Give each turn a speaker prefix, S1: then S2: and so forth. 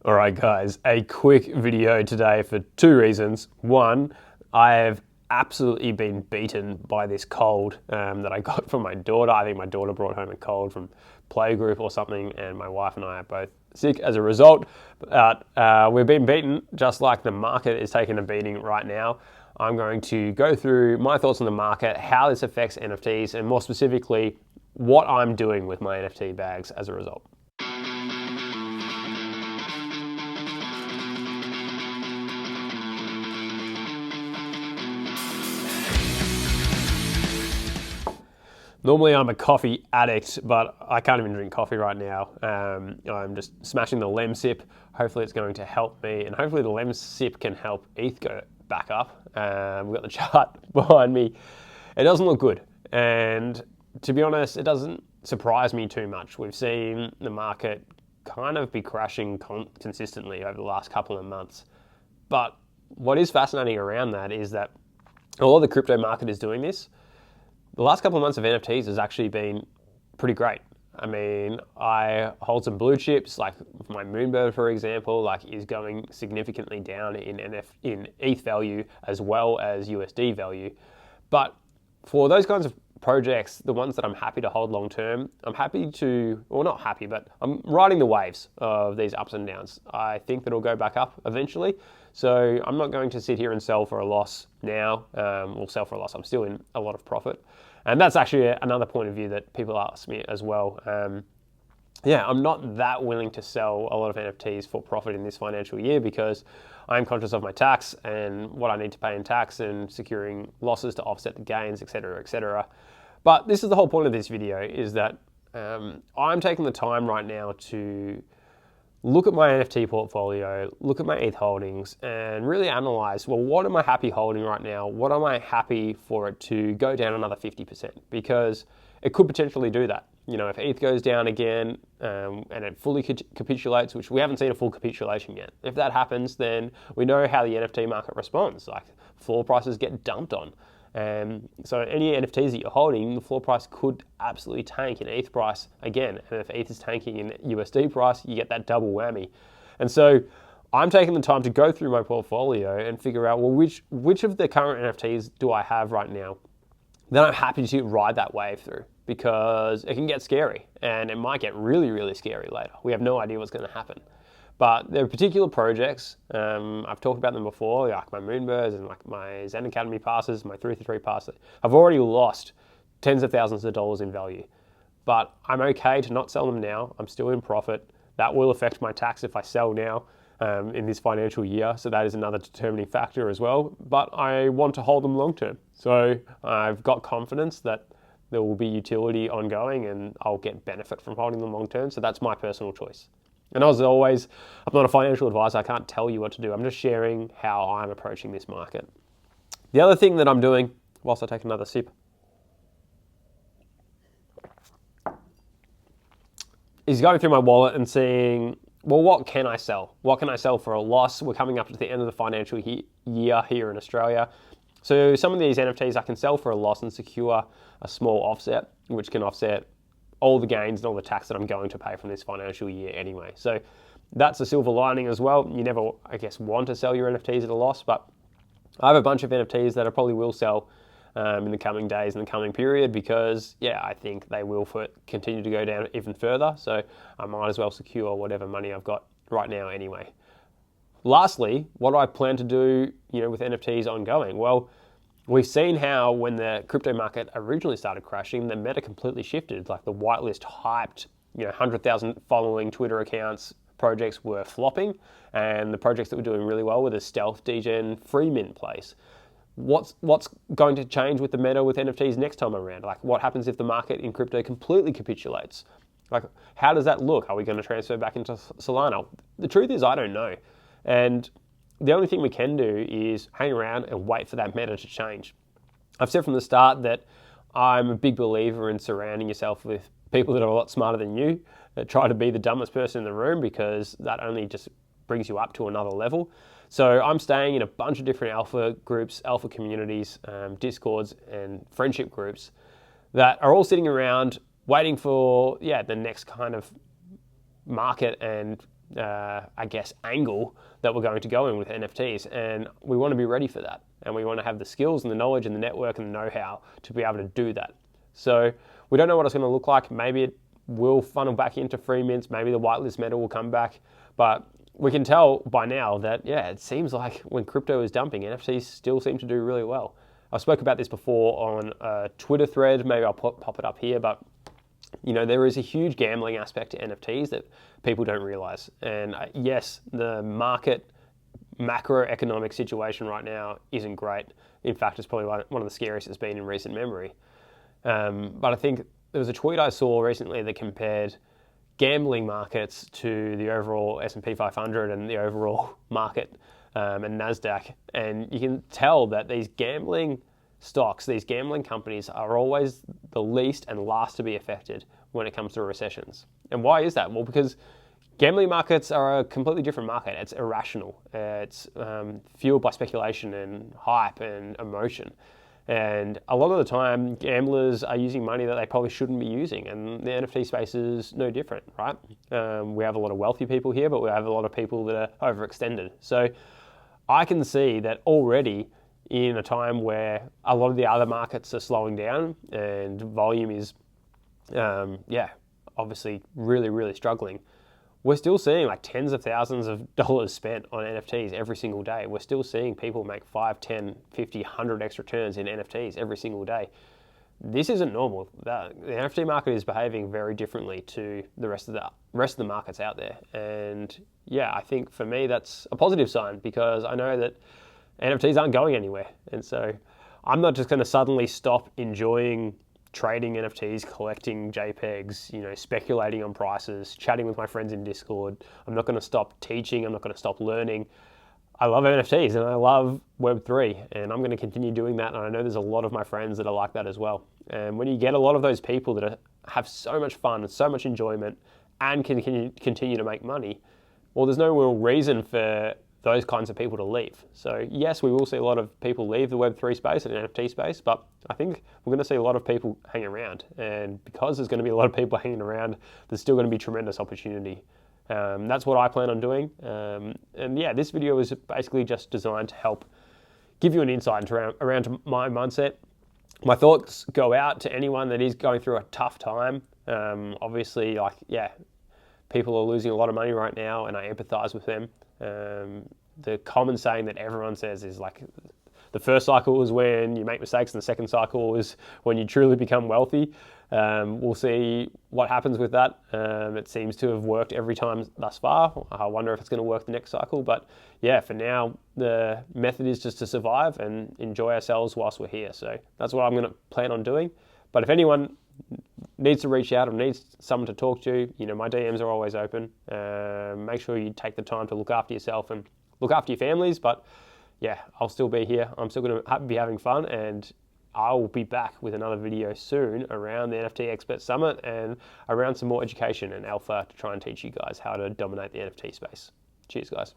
S1: All right, guys, a quick video today for two reasons. One, I have absolutely been beaten by this cold that I got from my daughter. I think my daughter brought home a cold from playgroup or something, and my wife and I are both sick as a result. But we've been beaten just like the market is taking a beating right now. I'm going to go through my thoughts on the market, how this affects NFTs, and more specifically, what I'm doing with my NFT bags as a result. Normally I'm a coffee addict, but I can't even drink coffee right now. I'm just smashing the Lem sip. Hopefully it's going to help me, and hopefully the Lem sip can help ETH go back up. We've got the chart behind me. It doesn't look good, and to be honest, it doesn't surprise me too much. We've seen the market kind of be crashing consistently over the last couple of months. But what is fascinating around that is that although the crypto market is doing this, the last couple of months of NFTs has actually been pretty great. I mean, I hold some blue chips, like my Moonbird, for example, like is going significantly down in ETH value as well as USD value. But for those kinds of projects, the ones that I'm happy to hold long term, I'm happy to, well, not happy, but I'm riding the waves of these ups and downs. I think that it'll go back up eventually. So I'm not going to sit here and sell for a loss now. Or sell for a loss. I'm still in a lot of profit. And that's actually another point of view that people ask me as well. I'm not that willing to sell a lot of NFTs for profit in this financial year because I'm conscious of my tax and what I need to pay in tax and securing losses to offset the gains, etc., etc. But this is the whole point of this video, is that I'm taking the time right now to look at my NFT portfolio, look at my ETH holdings, and really analyze, well, what am I happy holding right now? What am I happy for it to go down another 50%? Because it could potentially do that. You know, if ETH goes down again and it fully capitulates, which we haven't seen a full capitulation yet. If that happens, then we know how the NFT market responds. Like floor prices get dumped on. So any NFTs that you're holding, the floor price could absolutely tank in ETH price again. And if ETH is tanking in USD price, you get that double whammy. And so I'm taking the time to go through my portfolio and figure out, well, which of the current NFTs do I have right now that I'm happy to ride that wave through, because it can get scary and it might get really, really scary later. We have no idea what's going to happen. But there are particular projects, I've talked about them before, like my Moonbirds and like my Zen Academy passes, my 333 passes. I've already lost tens of thousands of dollars in value, but I'm okay to not sell them now. I'm still in profit. That will affect my tax if I sell now in this financial year. So that is another determining factor as well. But I want to hold them long term. So I've got confidence that there will be utility ongoing and I'll get benefit from holding them long term. So that's my personal choice. And as always, I'm not a financial advisor. I can't tell you what to do. I'm just sharing how I'm approaching this market. The other thing that I'm doing, whilst I take another sip, is going through my wallet and seeing, well, what can I sell? What can I sell for a loss? We're coming up to the end of the financial year here in Australia. So some of these NFTs I can sell for a loss and secure a small offset, which can offset all the gains and all the tax that I'm going to pay from this financial year anyway. So that's a silver lining as well. You never, I guess, want to sell your NFTs at a loss, but I have a bunch of NFTs that I probably will sell in the coming days, in the coming period, because I think they will continue to go down even further. So I might as well secure whatever money I've got right now anyway. Lastly, what do I plan to do, with NFTs ongoing? Well, we've seen how when the crypto market originally started crashing, the meta completely shifted. Like the whitelist hyped, 100,000 following Twitter accounts, projects were flopping, and the projects that were doing really well were the stealth degen free mint plays. What's going to change with the meta with NFTs next time around? Like what happens if the market in crypto completely capitulates? Like how does that look? Are we going to transfer back into Solana? The truth is I don't know. And the only thing we can do is hang around and wait for that meta to change. I've said from the start that I'm a big believer in surrounding yourself with people that are a lot smarter than you, that try to be the dumbest person in the room, because that only just brings you up to another level. So I'm staying in a bunch of different alpha groups, alpha communities, discords and friendship groups that are all sitting around waiting for the next kind of market and I guess, angle that we're going to go in with NFTs. And we want to be ready for that. And we want to have the skills and the knowledge and the network and the know-how to be able to do that. So we don't know what it's going to look like. Maybe it will funnel back into free mints. Maybe the whitelist metal will come back. But we can tell by now that, yeah, it seems like when crypto is dumping, NFTs still seem to do really well. I spoke about this before on a Twitter thread. Maybe I'll pop it up here. But, you know, there is a huge gambling aspect to NFTs that people don't realize. And yes, the market macroeconomic situation right now isn't great. In fact, it's probably one of the scariest it's been in recent memory. But I think there was a tweet I saw recently that compared gambling markets to the overall S&P 500 and the overall market and NASDAQ. And you can tell that these gambling stocks, these gambling companies are always the least and last to be affected when it comes to recessions. And why is that? Well, because gambling markets are a completely different market. It's irrational. It's fueled by speculation and hype and emotion. And a lot of the time, gamblers are using money that they probably shouldn't be using. And the NFT space is no different, right? We have a lot of wealthy people here, but we have a lot of people that are overextended. So I can see that already in a time where a lot of the other markets are slowing down and volume is, obviously really, really struggling. We're still seeing like tens of thousands of dollars spent on NFTs every single day. We're still seeing people make 5, 10, 50, 100x returns in NFTs every single day. This isn't normal. The NFT market is behaving very differently to the rest of the markets out there. And yeah, I think for me that's a positive sign because I know that NFTs aren't going anywhere. And so I'm not just going to suddenly stop enjoying trading NFTs, collecting JPEGs, you know, speculating on prices, chatting with my friends in Discord. I'm not going to stop teaching. I'm not going to stop learning. I love NFTs and I love Web3 and I'm going to continue doing that. And I know there's a lot of my friends that are like that as well. And when you get a lot of those people that have so much fun and so much enjoyment and can continue to make money, well, there's no real reason for those kinds of people to leave. So yes, we will see a lot of people leave the Web3 space and NFT space, but I think we're going to see a lot of people hang around. And because there's going to be a lot of people hanging around, there's still going to be tremendous opportunity. That's what I plan on doing. And yeah, this video is basically just designed to help give you an insight around my mindset. My thoughts go out to anyone that is going through a tough time. Obviously, people are losing a lot of money right now and I empathize with them. The common saying that everyone says is like the first cycle is when you make mistakes and the second cycle is when you truly become wealthy. We'll see what happens with that. It seems to have worked every time thus far. I wonder if it's going to work the next cycle. But yeah, for now, the method is just to survive and enjoy ourselves whilst we're here. So that's what I'm going to plan on doing. But if anyone needs to reach out or needs someone to talk to, you know, my DMs are always open. Make sure you take the time to look after yourself and look after your families. But yeah, I'll still be here. I'm still going to be having fun and I will be back with another video soon around the NFT Expert Summit and around some more education and alpha to try and teach you guys how to dominate the NFT space. Cheers, guys.